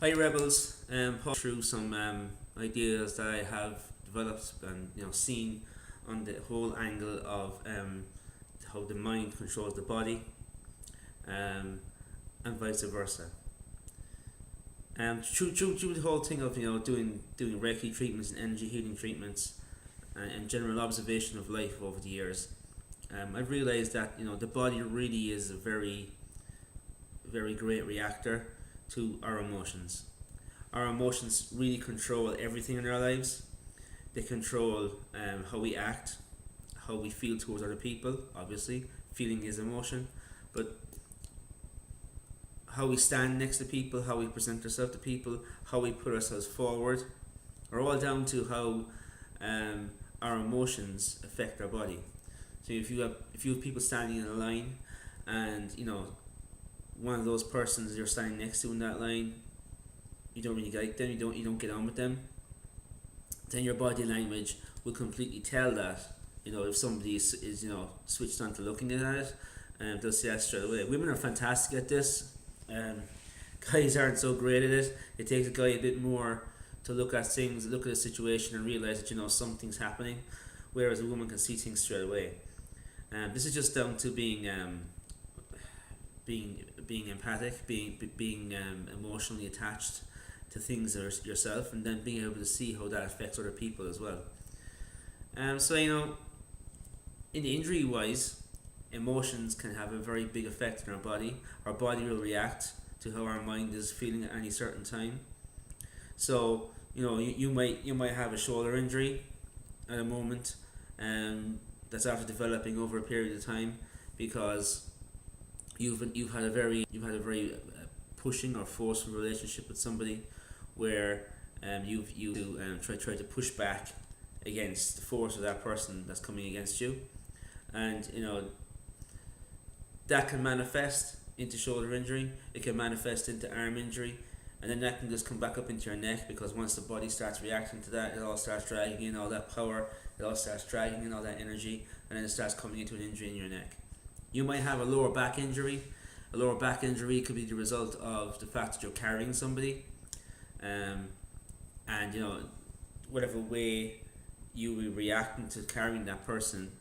Hi Rebels, Paul through some ideas that I have developed and seen on the whole angle of how the mind controls the body, um, and vice versa. Through the whole thing of doing Reiki treatments and energy healing treatments and general observation of life over the years, I've realised that the body really is a very great reactor to our emotions. Our emotions really control everything in our lives. They control how we act, how we feel towards other people. Obviously, feeling is emotion, but how we stand next to people, how we present ourselves to people, how we put ourselves forward, are all down to how our emotions affect our body. So if you have people standing in a line, and one of those persons you're standing next to in that line, you don't really like them, you don't get on with them, then your body language will completely tell that. If somebody is switched on to looking at it, they'll see that straight away. Women are fantastic at this. Um, Guys aren't so great at it. It takes a guy a bit more to look at things, look at a situation, and realize that something's happening, whereas a woman can see things straight away. This is just down to being empathic, being emotionally attached to things yourself, and then being able to see how that affects other people as well. So in the injury wise, emotions can have a very big effect on our body. Our body will react to how our mind is feeling at any certain time. So you might have a shoulder injury at a moment, that's after developing over a period of time because you've had a very pushing or forceful relationship with somebody where try to push back against the force of that person that's coming against you, and that can manifest into shoulder injury. It can manifest into arm injury, and then that can just come back up into your neck because once the body starts reacting to that, it all starts dragging in all that power, it all starts dragging in all that energy, and then it starts coming into an injury in your neck. You might have a lower back injury. A lower back injury could be the result of the fact that you're carrying somebody, um, and whatever way you will be reacting to carrying that person.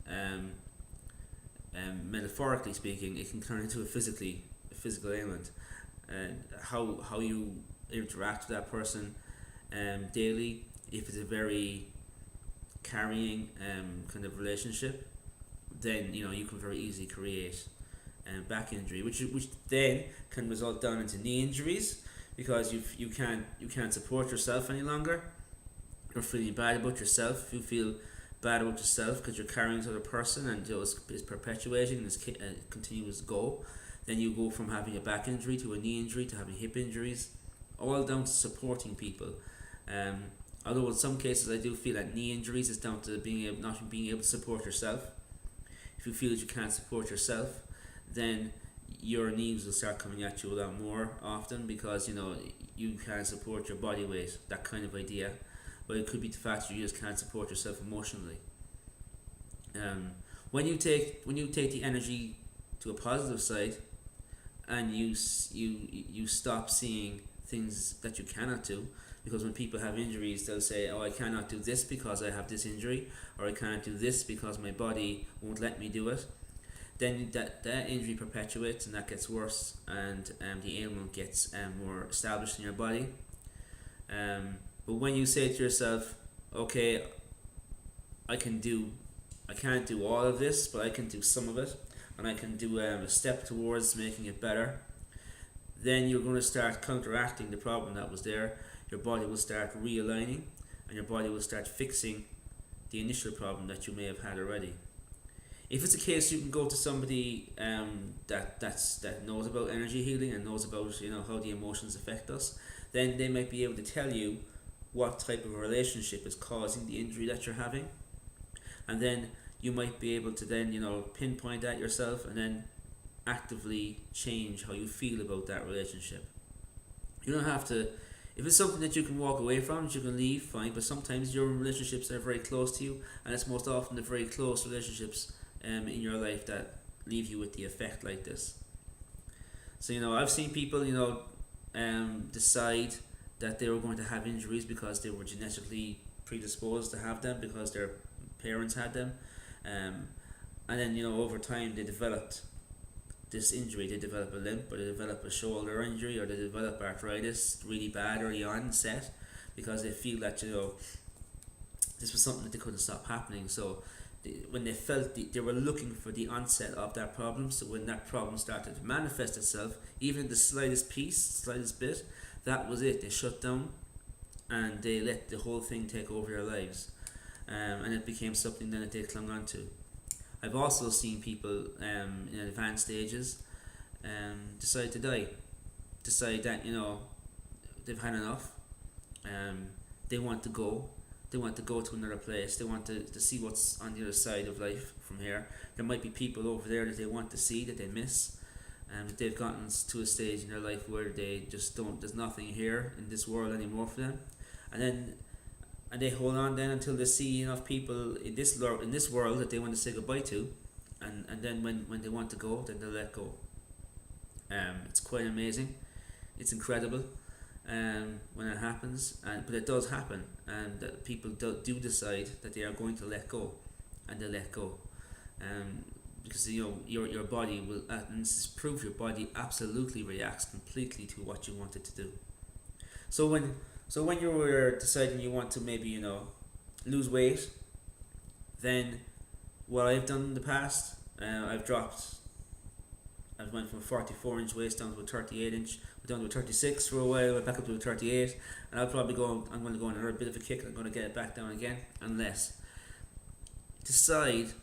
Metaphorically speaking, it can turn into a physical ailment, and how you interact with that person daily. If it's a very carrying kind of relationship, then you can very easily create back injury, which then can result down into knee injuries because you can't support yourself any longer. You're feeling bad about yourself. If you feel bad about yourself because you're carrying this other person and it's perpetuating this continuous go, then you go from having a back injury to a knee injury to having hip injuries, all down to supporting people. Um, Although in some cases I do feel that knee injuries is down to not being able to support yourself. If you feel that you can't support yourself, then your knees will start coming at you a lot more often because you can't support your body weight, that kind of idea. But it could be the fact that you just can't support yourself emotionally. Um, when you take the energy to a positive side, and you stop seeing things that you cannot do, because when people have injuries they'll say, oh, I cannot do this because I have this injury, or I can't do this because my body won't let me do it. Then that injury perpetuates and that gets worse, and the ailment gets more established in your body. But when you say to yourself, okay, I can do I can't do all of this, but I can do some of it, and I can do a step towards making it better, then you're going to start counteracting the problem that was there. Your body will start realigning, and your body will start fixing the initial problem that you may have had already. If it's a case, you can go to somebody that knows about energy healing and knows about how the emotions affect us. Then they might be able to tell you what type of a relationship is causing the injury that you're having, and then you might be able to then pinpoint that yourself and then actively change how you feel about that relationship. You don't have to. If it's something that you can walk away from, that you can leave, fine. But sometimes your relationships are very close to you, and it's most often the very close relationships in your life that leave you with the effect like this. So I've seen people decide that they were going to have injuries because they were genetically predisposed to have them because their parents had them, um, and then over time they developed this injury. They develop a limp, or they develop a shoulder injury, or they develop arthritis really bad early on set because they feel that this was something that they couldn't stop happening. So when they felt they were looking for the onset of that problem, so when that problem started to manifest itself, even the slightest piece, slightest bit, that was it. They shut down and they let the whole thing take over their lives, and it became something then that they clung on to. I've also seen people in advanced stages decide to die, decide that they've had enough. They want to go. They want to go to another place. They want to see what's on the other side of life from here. There might be people over there that they want to see that they miss, and they've gotten to a stage in their life where they just don't. There's nothing here in this world anymore for them, and they hold on then until they see enough people in this world that they want to say goodbye to, and then when they want to go, then they let go. It's quite amazing. It's incredible. When it happens, but it does happen, and that people do decide that they are going to let go, and they let go, because your body will, and this is proof, your body absolutely reacts completely to what you want it to do. So when you were deciding you want to maybe lose weight, then what I've done in the past, I've went from a 44-inch waist down to a 38-inch, down to a 36 for a while, went back up to a 38, and I'm going to go on another bit of a kick, and I'm going to get it back down again, unless decide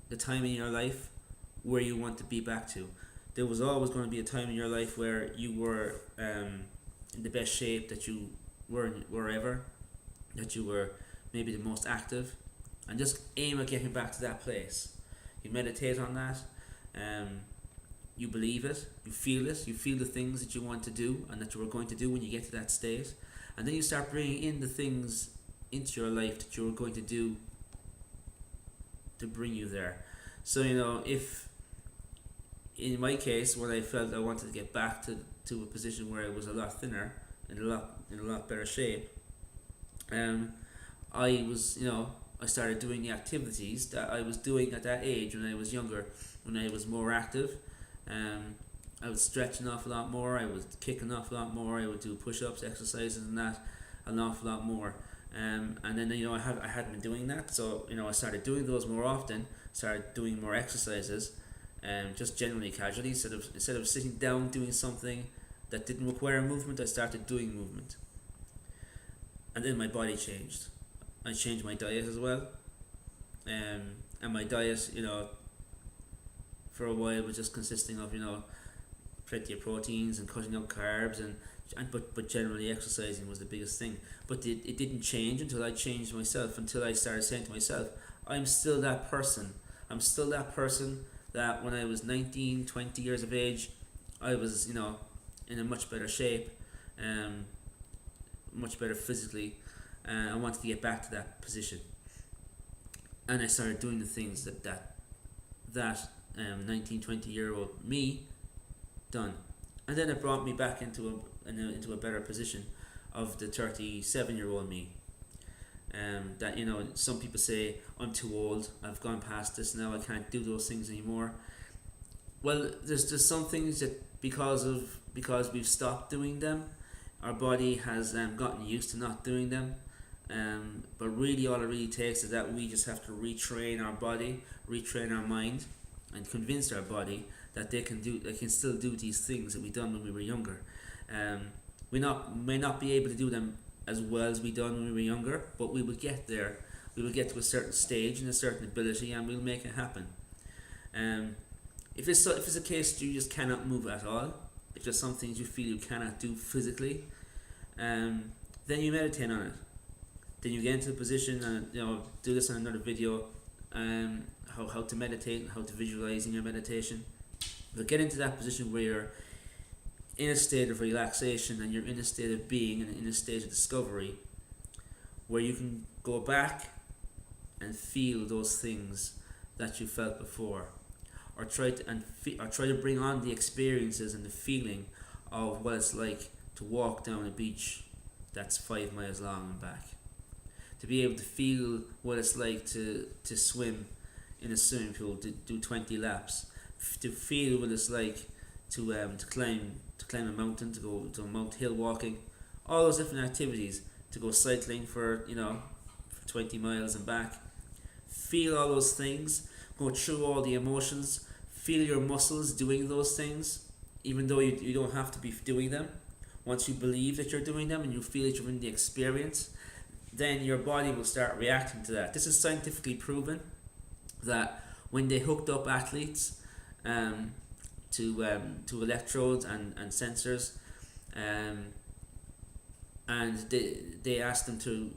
the time in your life where you want to be back to. There was always going to be a time in your life where you were in the best shape that you were ever, that you were maybe the most active, and just aim at getting back to that place. You meditate on that. You believe it, you feel the things that you want to do and that you are going to do when you get to that state, and then you start bringing in the things into your life that you're going to do to bring you there. So if in my case, when I felt I wanted to get back to a position where I was a lot thinner and in a lot better shape, I was I started doing the activities that I was doing at that age when I was younger, when I was more active. I would stretch an awful lot more, I would kick an awful lot more, I would do push-ups, exercises and that an awful lot more. And then I hadn't been doing that, so I started doing those more often, started doing more exercises, just generally casually, instead of sitting down doing something that didn't require movement, I started doing movement. And then my body changed. I changed my diet as well. And my diet, for a while was just consisting of plenty of proteins and cutting out carbs but generally exercising was the biggest thing. But it didn't change until I changed myself, until I started saying to myself, I'm still that person. I'm still that person that when I was 19, 20 years of age, I was in a much better shape, much better physically. I wanted to get back to that position, and I started doing the things that 19, 20-year-old me done, and then it brought me back into a better position of the 37-year-old me. That some people say I'm too old, I've gone past this now, I can't do those things anymore. Well, there's some things that because we've stopped doing them, our body has gotten used to not doing them. But really all it really takes is that we just have to retrain our body, retrain our mind, and convince our body that they can still do these things that we done when we were younger. We may not be able to do them as well as we done when we were younger, but we will get there. We will get to a certain stage and a certain ability, and we'll make it happen. If it's a case you just cannot move at all, if there's some things you feel you cannot do physically, then you meditate on it. Then you get into a position and do this in another video, how to meditate and how to visualize in your meditation. But get into that position where you're in a state of relaxation and you're in a state of being and in a state of discovery, where you can go back and feel those things that you felt before, or try to bring on the experiences and the feeling of what it's like to walk down a beach that's 5 miles long and back. To be able to feel what it's like to swim in a swimming pool, to do 20 laps, to feel what it's like to climb a mountain, to go to mount hill walking, all those different activities, to go cycling for for 20 miles and back. Feel all those things, go through all the emotions, feel your muscles doing those things, even though you don't have to be doing them. Once you believe that you're doing them and you feel that you're in the experience, then your body will start reacting to that. This is scientifically proven that when they hooked up athletes to electrodes and sensors, um, and they asked them to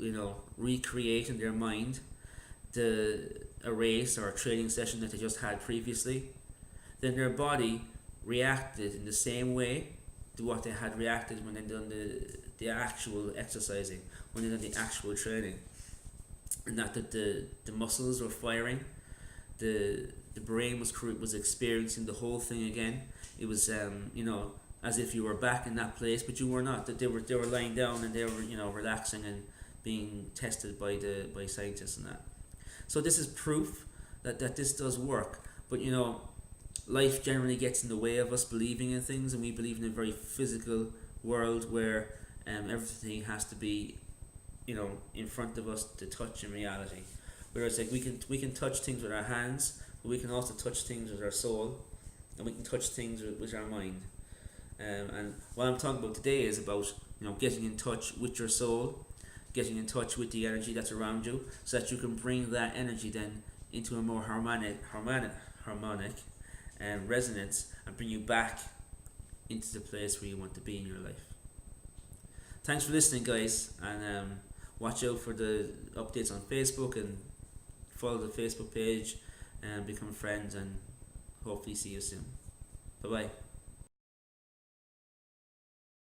recreate in their mind a race or a training session that they just had previously, then their body reacted in the same way to what they had reacted when they done the actual exercising, when they done the actual training, and that the muscles were firing, the brain was experiencing the whole thing again. It was as if you were back in that place, but you were not. That they were lying down and they were relaxing and being tested by scientists and that. So this is proof that this does work. But life generally gets in the way of us believing in things, and we believe in a very physical world where everything has to be in front of us to touch in reality. Whereas like we can touch things with our hands, but we can also touch things with our soul, and we can touch things with our mind. And what I'm talking about today is about getting in touch with your soul, getting in touch with the energy that's around you, so that you can bring that energy then into a more harmonic resonance, and bring you back into the place where you want to be in your life. Thanks for listening, guys, and watch out for the updates on Facebook, and follow the Facebook page and become friends, and hopefully see you soon. Bye bye.